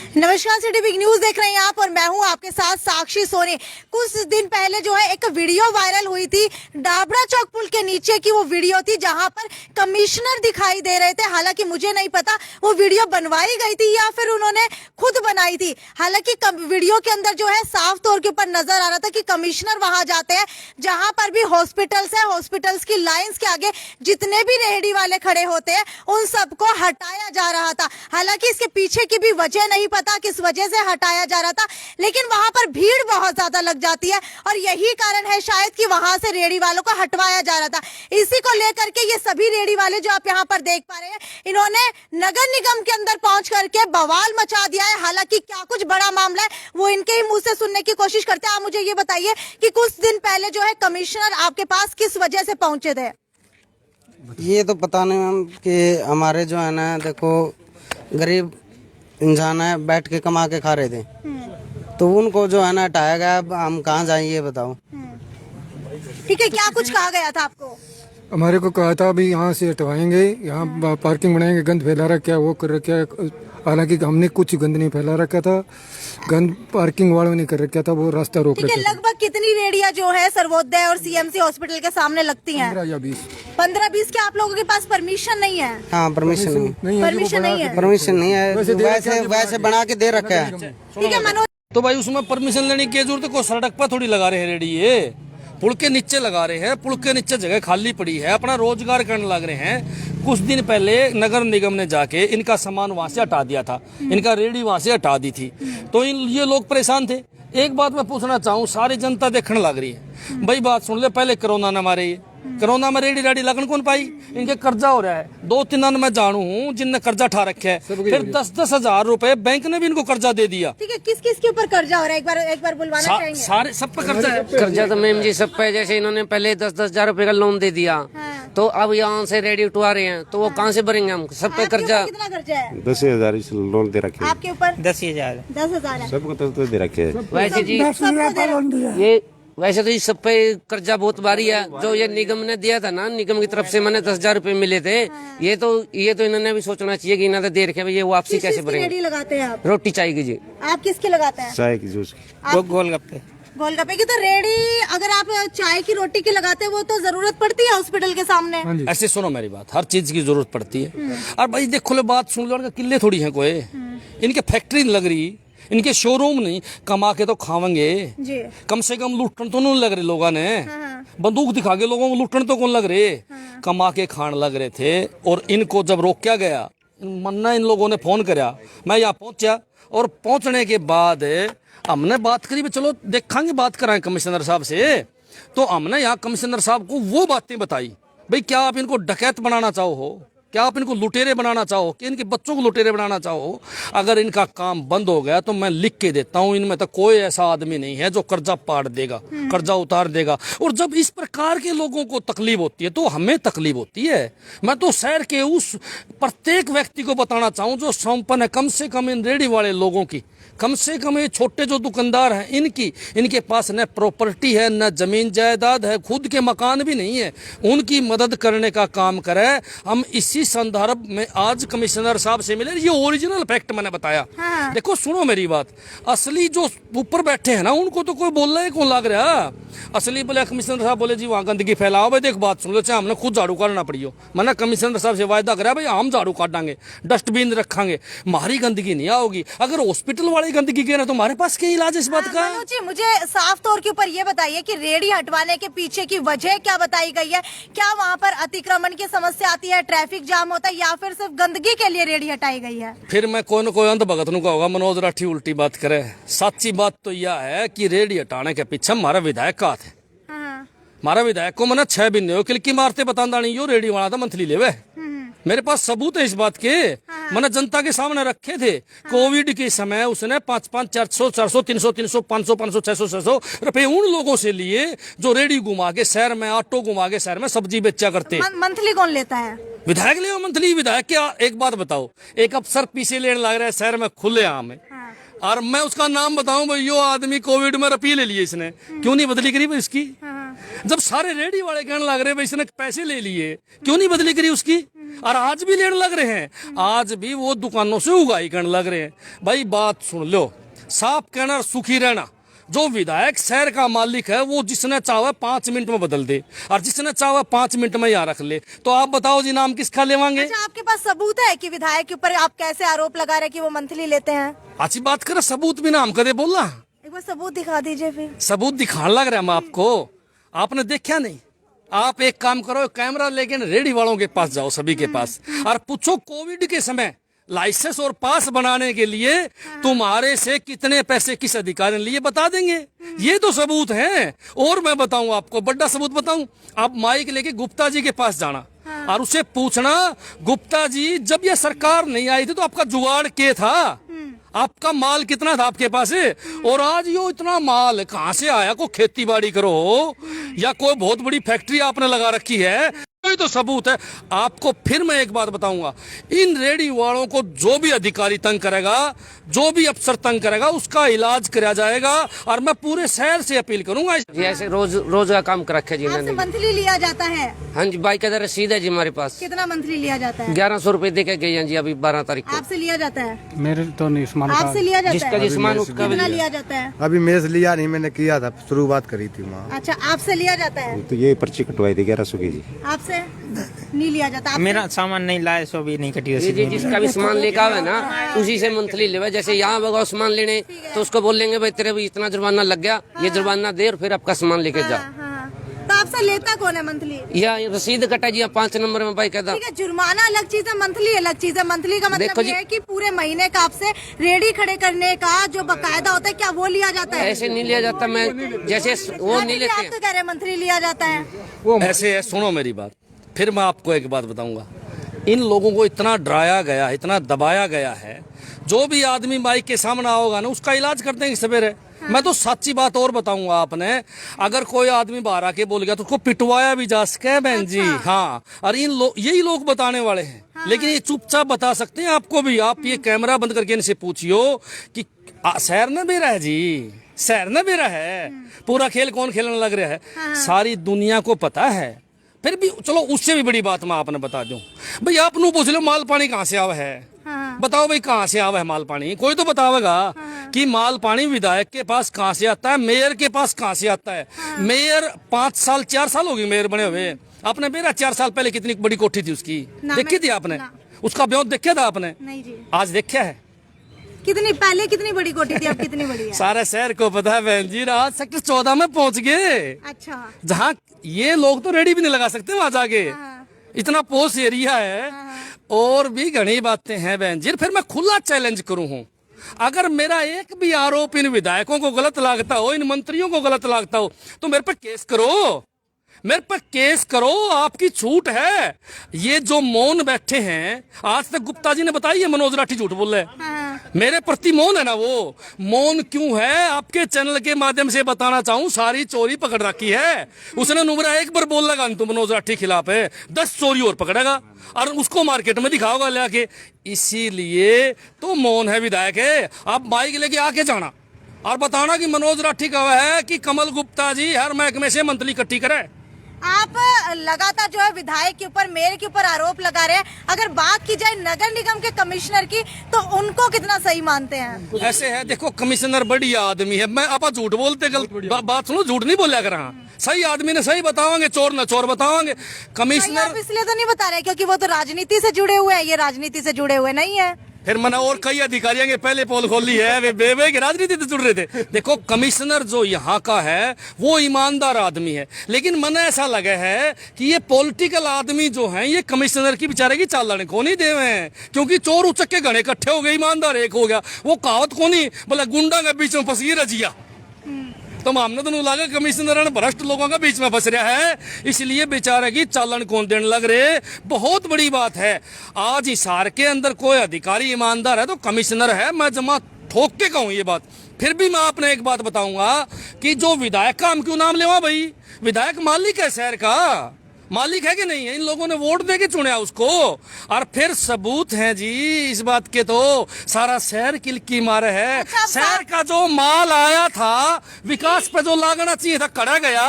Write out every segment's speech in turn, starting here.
नमस्कार, city big news देख रहे हैं आप और मैं हूं आपके साथ साक्षी सोनी। कुछ दिन पहले जो है एक वीडियो वायरल हुई थी डाबरा चौक पुल के नीचे की। वो वीडियो थी जहां पर कमिश्नर दिखाई दे रहे थे। हालांकि मुझे नहीं पता वो वीडियो बनवाई गई थी या फिर उन्होंने खुद बनाई थी। हालांकि वीडियो के अंदर जो है साफ तौर के ऊपर नजर आ रहा था कि कमिश्नर वहां जाते हैं जहां पर भी हॉस्पिटल्स है, हॉस्पिटल्स की लाइन्स के आगे जितने भी रेहड़ी वाले खड़े होते हैं उन सबको हटाया जा रहा था। हालांकि इसके पीछे की भी वजह नहीं पता किस वजह से हटाया जा रहा था, लेकिन वहां पर भीड़ बहुत ज्यादा लग जाती है और यही कारण है शायद कि वहां से रेहड़ी वालों को हटवाया जा रहा था। इसी को लेकर के ये सभी रेहड़ी वाले जो आप यहाँ पर देख पा रहे हैं, इन्होंने नगर निगम के अंदर पहुंच करके बवाल मचा दिया है। हालांकि क्या कुछ बड़ा मामला है वो इनके ही मुंह से सुनने की कोशिश करते हैं। आप मुझे ये बताइए कि कुछ दिन पहले जो है कमिश्नर आपके पास किस वजह से पहुंचे थे? ये तो पता नहीं मैम कि हमारे जो है ना, देखो गरीब इंसान है, बैठ के कमा के खा रहे थे, तो उनको जो है ना हटाया गया। अब हम कहाँ जाएं ये बताओ। ठीक है, क्या कुछ कहा गया था आपको? हमारे को कहा था अभी यहाँ से हटवाएंगे, यहाँ पार्किंग बनाएंगे, गंद फैला रखा है, वो कर रखा है। हालांकि हमने कुछ गंद नहीं फैला रखा था, गंद पार्किंग वालों ने कर रखा था, वो रास्ता रोक रखा था। लगभग कितनी रेडिया जो है सर्वोदय और सीएमसी हॉस्पिटल के सामने लगती हैं? 15 या 20। 15-20 के आप लोगों के पास परमिशन नहीं है? हाँ, परमिशन नहीं है। परमिशन नहीं है, परमिशन नहीं है, वैसे बना के दे रखा है। ठीक है मनोज। तो भाई उसमें परमिशन लेने की जरूरत है? कोई सड़क पर थोड़ी लगा रहे हैं रेडी, ये पुल के नीचे लगा रहे हैं। पुल के नीचे जगह खाली पड़ी है, अपना रोजगार करने लग रहे हैं। कुछ दिन पहले नगर निगम ने जाके इनका सामान वहां से हटा दिया था, इनका रेडी वहां से हटा दी थी, तो ये लोग परेशान थे। एक बात मैं पूछना चाहूँ, सारी जनता देखने लग रही है भाई, बात सुन ले। पहले कोरोना ने मारे, कोरोना में रेडी राडी लगन कौन पाई? इनके कर्जा हो रहा है। 2-3 दिन मैं जानू हूँ जिनने कर्जा ठा रखे है, फिर 10-10 हजार रुपए बैंक ने भी इनको कर्जा दे दिया। ठीक है, किस किस के ऊपर कर्जा हो रहा है? एक बार बुलवाना चाहेंगे। सारे सब पे कर्जा है। कर्जा तो मैम जी सब पे, जैसे इन्होंने पहले 10-10 हजार रुपए का लोन दे दिया, तो अब यहाँ से रेडी उठवा रहे हैं, तो वो कहाँ से भरेंगे हम? सब पे कर्जा। कितना कर्जा है? 10,000 लोन दे रखे हैं। आपके ऊपर 10,000 10,000 है। सबको तो दे रखे हैं। वैसे जी ये वैसे तो सब पे कर्जा बहुत भारी है। जो ये निगम ने दिया था ना, निगम की तरफ से मैंने 10,000 रुपए मिले थे। ये तो इन्होंने भी सोचना चाहिए कि इन्होंने दे रखे, ये वापसी कैसे भरेंगे? रेडी लगाते हैं आप? रोटी चाय की जी। आप किसकी लगाते हैं? चाय की जूस की। वो गोलगप्पे। गोलगप्पे की? तो रेडी अगर आप चाय की रोटी की लगाते हैं वो तो जरूरत पड़ती है हॉस्पिटल के सामने। ऐसे सुनो मेरी बात, हर चीज की जरूरत पड़ती है। और भाई देखो ले, बात सुन लो, इनके किले थोड़ी हैं कोई, इनके फैक्ट्री नहीं लग रही, इनके शोरूम नहीं, कमा के तो खावेंगे जी। कम से कम लुटन तो नहीं लग रहे लोगों ने। बंदूक दिखा के लोगों को लुटन तो कौन लग रहे? कमा के खान लग रहे थे। और इनको जब रोका गया, मन्ना इन लोगों ने फोन कराया, मैं यहाँ पहुंचा और पहुंचने के बाद हमने बात करी, चलो देखेंगे, बात कराएं कमिश्नर साहब से। तो हमने यहाँ कमिश्नर साहब को वो बातें बताई, भाई क्या आप इनको डकैत बनाना चाहो हो, क्या आप इनको लुटेरे बनाना चाहो, कि इनके बच्चों को लुटेरे बनाना चाहो? अगर इनका काम बंद हो गया तो मैं लिख के देता हूं, इनमें तो कोई ऐसा आदमी नहीं है जो कर्जा पाड़ देगा, कर्जा उतार देगा। और जब इस प्रकार के लोगों को तकलीफ होती है तो हमें तकलीफ होती है। मैं तो शहर के उस प्रत्येक व्यक्ति को बताना चाहूं जो संपन्न है, कम से कम इन रेडी वाले लोगों की, कम से कम ये छोटे जो दुकानदार हैं इनके पास न प्रॉपर्टी है, न जमीन जायदाद है, खुद के मकान भी नहीं है, उनकी मदद करने का काम करे। हम इसी संदर्भ में आज कमिश्नर साहब से मिले। ये ओरिजिनल फैक्ट मैंने बताया। हाँ। देखो सुनो मेरी बात, असली जो ऊपर बैठे हैं ना उनको तो कोई बोलना ही कौन लग रहा। असली बोले कमिश्नर साहब बोले जी वहाँ गंदगी फैलाओ। भाई देख बात सुन लो, चाहे हमने खुद झाड़ू काटना पड़ी हो, मैंने कमिश्नर साहब से वायदा करा भाई हम झाड़ू काटांगे, डस्टबिन रखेंगे, हमारी गंदगी नहीं आओगी। अगर हॉस्पिटल वाले गंदगी के ना तो हमारे पास क्या इलाज इस बात का? जी मुझे साफ तौर के ऊपर ये बताइए कि रेडी हटवाने के पीछे की वजह क्या बताई गई है? क्या वहाँ पर अतिक्रमण की समस्या आती है, ट्रैफिक जाम होता है, या फिर सिर्फ गंदगी के लिए रेडी हटाई गई है? फिर मैं कोई न कोई अंध भगत नु का होगा, मनोज राठी उल्टी बात करे। सच्ची बात तो यह है कि रेडी हटाने के पीछे हमारा विधायक का थे। हमारा विधायक को मैंने 6 दिन हो किलकी मारते बतांदा नहीं, यो रेडी वाला था मंथली लेवे। मेरे पास सबूत है इस बात के, मैंने जनता के सामने रखे थे। कोविड के समय उसने 500, 400, 300, 500, 600 रुपए उन लोगों से लिए जो रेडी घुमा के शहर में, ऑटो घुमा के शहर में सब्जी बेचा करते। मंथली कौन लेता है? विधायक ले मंथली। विधायक क्या, एक बात बताओ, एक अफसर पीछे लेने लग रहा है शहर में खुले आम है, और मैं उसका नाम बताऊं भाई, यो आदमी कोविड में रुपये ले लिए इसने, क्यों नहीं बदली करी इसकी? जब सारे रेडी वाले कहने लग रहे भाई इसने पैसे ले लिए, क्यों नहीं बदली करी उसकी? और आज भी लेने लग रहे हैं, आज भी वो दुकानों से उगाई करने लग रहे हैं। भाई बात सुन लो, साफ कहना और सुखी रहना। जो विधायक शहर का मालिक है वो जिसने चाहे 5 मिनट में बदल दे और जिसने चाहे 5 मिनट में यहाँ रख ले। तो आप बताओ जी, नाम किसका लेवांगे? अच्छा, आपके पास सबूत है कि विधायक के ऊपर आप कैसे आरोप लगा रहे हैं कि वो मंथली लेते हैं? अच्छी बात करे, सबूत भी नाम कदे बोला। एक बार सबूत दिखा दीजिए फिर। सबूत दिखाने लग रहा है हम आपको, आपने देखा नहीं। आप एक काम करो, कैमरा लेके रेडी वालों के पास जाओ, सभी के पास, और पूछो कोविड के समय लाइसेंस और पास बनाने के लिए तुम्हारे से कितने पैसे किस अधिकारी ने लिए, बता देंगे। ये तो सबूत है। और मैं बताऊं आपको, बड़ा सबूत बताऊं, आप माइक लेके गुप्ता जी के पास जाना और उससे पूछना, गुप्ता जी जब ये सरकार नहीं आई थी तो आपका जुगाड़ क्या था, आपका माल कितना था आपके पास है, और आज यो इतना माल कहाँ से आया? को खेती बाड़ी करो या कोई बहुत बड़ी फैक्ट्री आपने लगा रखी है, ये तो सबूत है। आपको फिर मैं एक बात बताऊंगा, इन रेडी वालों को जो भी अधिकारी तंग करेगा, जो भी अफसर तंग करेगा, उसका इलाज कराया जाएगा। और मैं पूरे शहर से अपील करूंगा। जी ऐसे रोज का काम कर रखे जी आपसे इन्होंने। मंथली लिया जाता है? हाँ जी, बाइक का रसीद है जी हमारे पास। कितना मंथली लिया जाता है? 1100 रुपए दे के गए हैं जी अभी 12 तारीख को। आपसे लिया जाता है? मेरे तो नहीं सामान आपसे लिया जाता जिसका है? जिसमान उसका कितना लिया जाता है? अभी मेरे से लिया नहीं, मैंने किया था, शुरुआत करी थी वहाँ। अच्छा, आपसे लिया जाता है? तो ये पर्ची कटवाई थी 1100 की जी। आपसे नहीं लिया जाता? आपसे? मेरा सामान नहीं लाया, सो भी नहीं कटी जी रसीद। जी, जिसका भी सामान लेकर आवे ना उसी से मंथली लेवे। जैसे यहाँ बगाओ सामान लेने तो उसको बोल लेंगे भाई तेरे भी इतना जुर्माना लग गया, ये जुर्माना दे और फिर आपका सामान लेके जा। हाँ। तो आपसे लेता कौन है मंथली? या रसीद कटा जी 5 नंबर में बाइक का। ठीक है, जुर्माना अलग चीज है, मंथली अलग चीज है। मंथली का मतलब देखो जी, ये है कि पूरे महीने का आपसे रेडी खड़े करने का जो बकायदा होता है, क्या वो लिया जाता है? ऐसे नहीं लिया जाता, मैं जैसे वो नहीं लेते आप हैं। तो कह रहे हैं मंथली लिया जाता है। ऐसे है, सुनो मेरी बात, फिर मैं आपको एक बात बताऊंगा। इन लोगों को इतना डराया गया, इतना दबाया गया है, जो भी आदमी माइक के सामने आओगा ना उसका इलाज करते हैं सवेरे। मैं तो सच्ची बात और बताऊंगा आपने, अगर कोई आदमी बाहर आके बोल गया तो उसको पिटवाया भी जा सके बहन जी। हाँ, और यही लोग बताने वाले हैं। लेकिन ये चुपचाप बता सकते हैं आपको भी। आप ये कैमरा बंद करके इनसे पूछियो कि शहर न बेरा है जी, शहर न बेरा है, पूरा खेल कौन खेलने लग रहा है, सारी दुनिया को पता है। फिर भी चलो, उससे भी बड़ी बात मैं आपने बता दूं, भाई आप नू पूछ लो माल पानी कहाँ से आवा है। बताओ भाई कहाँ से आवा है माल पानी, कोई तो बतावेगा कि माल पानी विधायक के पास कहाँ से आता है, मेयर के पास कहाँ से आता है। मेयर 5 साल 4 साल हो गए मेयर बने हुए। आपने मेरा 4 साल पहले कितनी बड़ी कोठी थी उसकी, देखी थी आपने? उसका ब्यौत देखा था आपने? नहीं जी। आज देखा है? कितनी पहले कितनी बड़ी कोठी थी, अब कितनी बड़ी है? सारे शहर को पता है बहन जी, आज सेक्टर 14 में पहुंच गए। अच्छा, जहाँ ये लोग तो रेडी भी नहीं लगा सकते वहां जाके, इतना पोस्ट एरिया है। और भी घनी बातें हैं बहन जी। फिर मैं खुला चैलेंज करूं हूं, अगर मेरा एक भी आरोप इन विधायकों को गलत लगता हो, इन मंत्रियों को गलत लगता हो, तो मेरे पर केस करो, मेरे पर केस करो, आपकी छूट है। ये जो मौन बैठे हैं, आज तक गुप्ता जी ने बताई है मनोज राठी झूठ बोल रहे हैं, मेरे प्रति मौन है ना, वो मौन क्यों है? आपके चैनल के माध्यम से बताना चाहूं, सारी चोरी पकड़ रखी है उसने। नुमरा एक बार बोल लगा तो मनोज राठी खिलाफ है, 10 चोरी और पकड़ेगा और उसको मार्केट में दिखाओगा लेके। इसीलिए तो मौन है विधायक है। आप बाइक लेके आके जाना और बताना कि मनोज राठी का है कि कमल गुप्ता जी हर महकमे से मंथली इकट्ठी करे। आप लगातार जो है विधायक के ऊपर, मेयर के ऊपर आरोप लगा रहे हैं। अगर बात की जाए नगर निगम के कमिश्नर की, तो उनको कितना सही मानते हैं? ऐसे है, देखो कमिश्नर बढ़िया आदमी है। मैं आप झूठ बोलते, गलत बात सुनो, झूठ नहीं बोलिया कर। सही आदमी ने सही बताओगे, चोर न चोर बताओगे। कमिश्नर आप इसलिए तो नहीं बता रहे क्योंकि वो तो राजनीति से जुड़े हुए हैं, ये राजनीति से जुड़े हुए नहीं है। फिर मैंने और कई अधिकारियों के पहले पोल खोली है, वे बेबे की राजनीति से जुड़ रहे थे। देखो कमिश्नर जो यहाँ का है वो ईमानदार आदमी है, लेकिन मन ऐसा लगा है कि ये पॉलिटिकल आदमी जो हैं ये कमिश्नर की बेचारे की चालाने को नहीं दे हैं, क्योंकि चोर उचक के घने इकट्ठे हो गए, ईमानदार एक हो गया। वो कहावत को नहीं बोला, गुंडा के बीच में फंस गई रजिया। तो हमने तो लगा कमिश्नर भ्रष्ट लोगों का बीच में फंस रहा है, इसलिए बेचारे की चालन कौन देने लग रहे। बहुत बड़ी बात है। आज हिसार के अंदर कोई अधिकारी ईमानदार है तो कमिश्नर है, मैं जमा ठोक के कहूँ ये बात। फिर भी मैं आपने एक बात बताऊंगा कि जो विधायक का हम क्यों नाम लेवा भाई, विधायक मालिक है शहर का, मालिक है कि नहीं है? इन लोगों ने वोट दे के चुना उसको। और फिर सबूत है जी इस बात के, तो सारा शहर किलकी मारे है। शहर का जो माल आया था विकास पे जो लागना चाहिए था कड़ा गया।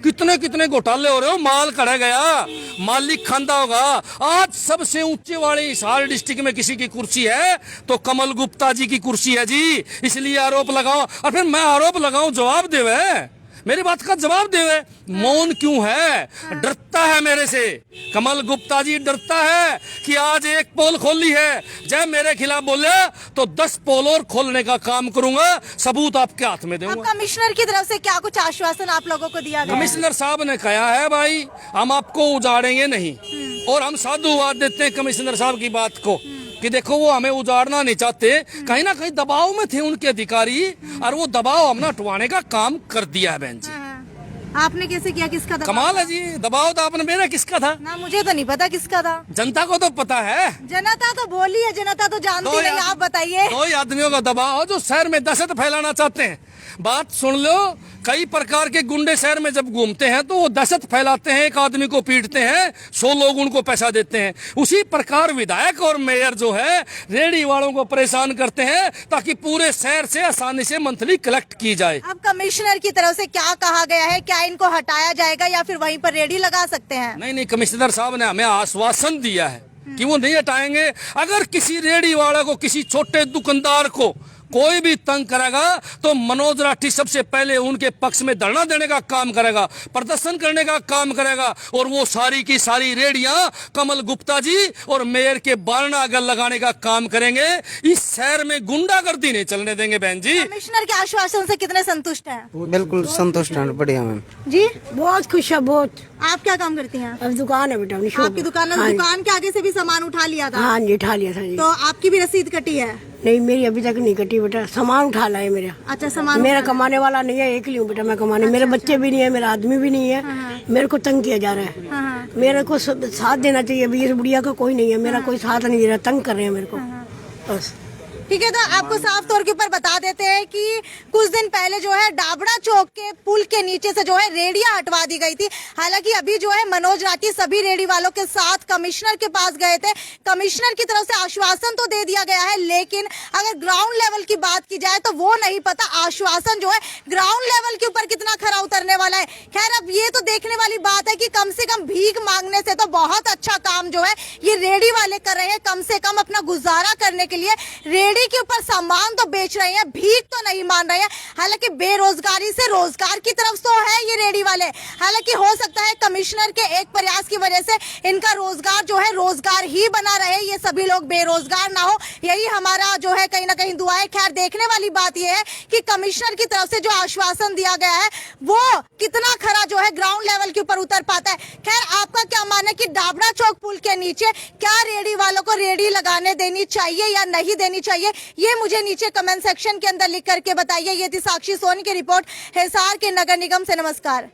कितने कितने घोटाले हो रहे हो, माल कड़ा गया, मालिक खांदा होगा। आज सबसे ऊंचे वाले हिसार डिस्ट्रिक्ट में किसी की कुर्सी है तो कमल गुप्ता जी की कुर्सी है जी। इसलिए आरोप लगाओ, और फिर मैं आरोप लगाऊं जवाब देवे, मेरी बात का जवाब देवे। मौन क्यों है? डरता है मेरे से। कमल गुप्ता जी डरता है कि आज एक पोल खोली है, जब मेरे खिलाफ बोले तो 10 पोल और खोलने का काम करूंगा। सबूत आपके हाथ में अब दूंगा। कमिश्नर की तरफ से क्या कुछ आश्वासन आप लोगों को दिया गया है? कमिश्नर साहब ने कहा है भाई हम आपको उजाड़ेंगे नहीं, और हम साधुवाद देते हैं कमिश्नर साहब की बात को कि देखो वो हमें उजाड़ना नहीं चाहते, कहीं ना कहीं दबाव में थे उनके अधिकारी, और वो दबाव हमने हटवाने का काम कर दिया है बहन जी। आपने कैसे किया? किसका दबाव? कमाल है जी, दबाव तो आपने मेरा किसका था? ना मुझे तो नहीं पता किसका था। जनता को तो पता है, जनता तो बोली है, जनता तो जानती नहीं। आप बताइए। 2 आदमियों का दबाव जो शहर में दहशत फैलाना चाहते हैं। बात सुन लो, कई प्रकार के गुंडे शहर में जब घूमते हैं तो वो दहशत फैलाते हैं, एक आदमी को पीटते हैं, 100 लोग उनको पैसा देते हैं। उसी प्रकार विधायक और मेयर जो है रेडी वालों को परेशान करते हैं ताकि पूरे शहर से आसानी से मंथली कलेक्ट की जाए। अब कमिश्नर की तरफ से क्या कहा गया है? क्या इनको हटाया जाएगा या फिर वहीं पर रेडी लगा सकते हैं? नहीं, कमिश्नर साहब ने हमें आश्वासन दिया है कि वो नहीं हटाएंगे। अगर किसी रेडी वाला को, किसी छोटे दुकानदार को कोई भी तंग करेगा तो मनोज राठी सबसे पहले उनके पक्ष में धरना देने का काम करेगा, प्रदर्शन करने का काम करेगा, और वो सारी की सारी रेडियां कमल गुप्ता जी और मेयर के बारना अगर लगाने का काम करेंगे। इस शहर में गुंडागर्दी नहीं चलने देंगे बहन जी। कमिश्नर के आश्वासन से कितने संतुष्ट हैं? बिल्कुल संतुष्ट हैं, बढ़िया मैम जी। बहुत खुश है बहुत। आप क्या काम करती हैं? अब दुकान है बेटा, आपकी दुकान है? दुकान के आगे से भी सामान उठा लिया था? हाँ जी, उठा लिया था जी। तो आपकी भी रसीद कटी है? नहीं, मेरी अभी तक नहीं कटी बेटा, सामान उठा लाए मेरा। अच्छा, सामान मेरा कमाने वाला नहीं है, एक ही हूँ बेटा मैं कमाने। मेरे बच्चे भी नहीं है, मेरा आदमी भी नहीं है। मेरे को तंग किया जा रहा है। मेरे को साथ देना चाहिए। अभी इस बुढ़िया का कोई नहीं है, मेरा कोई साथ नहीं दे रहा, तंग कर रहे हैं मेरे को बस। ठीक है, तो आपको साफ तौर के ऊपर बता देते हैं कि कुछ दिन पहले जो है डाबड़ा चौक के पुल के नीचे से जो है रेडियां हटवा दी गई थी। हालांकि अभी जो है मनोज राठी सभी रेडी वालों के साथ कमिश्नर के पास गए थे। कमिश्नर की तरफ से आश्वासन तो दे दिया गया है, लेकिन अगर ग्राउंड लेवल की बात की जाए तो वो नहीं पता आश्वासन जो है ग्राउंड लेवल के ऊपर कितना खरा उतरने वाला है। खैर, अब ये तो देखने वाली बात है कि कम से कम भीख मांगने से तो बहुत अच्छा काम जो है ये रेडी वाले कर रहे हैं। कम से कम अपना गुजारा करने के लिए रेडी के ऊपर सामान तो बेच रहे हैं, भीख तो नहीं मान रहे हैं। हालांकि बेरोजगारी से रोजगार की तरफ तो है ये रेडी वाले। हालांकि हो सकता है कमिश्नर के एक प्रयास की वजह से इनका रोजगार जो है रोजगार ही बना रहे, ये सभी लोग बेरोजगार ना हो, यही हमारा जो है कहीं ना कहीं दुआ है। खैर, देखने वाली बात यह है कि कमिश्नर की तरफ से जो आश्वासन दिया गया है वो कितना खरा जो है ग्राउंड लेवल के ऊपर उतर पाता है। खैर, आपका क्या मानना है कि डाबड़ा चौक पुल के नीचे क्या रेडी वालों को रेडी लगाने देनी चाहिए या नहीं देनी चाहिए? ये मुझे नीचे कमेंट सेक्शन के अंदर लिख करके बताइए। ये थी साक्षी सोनी की रिपोर्ट हिसार के नगर निगम से। नमस्कार।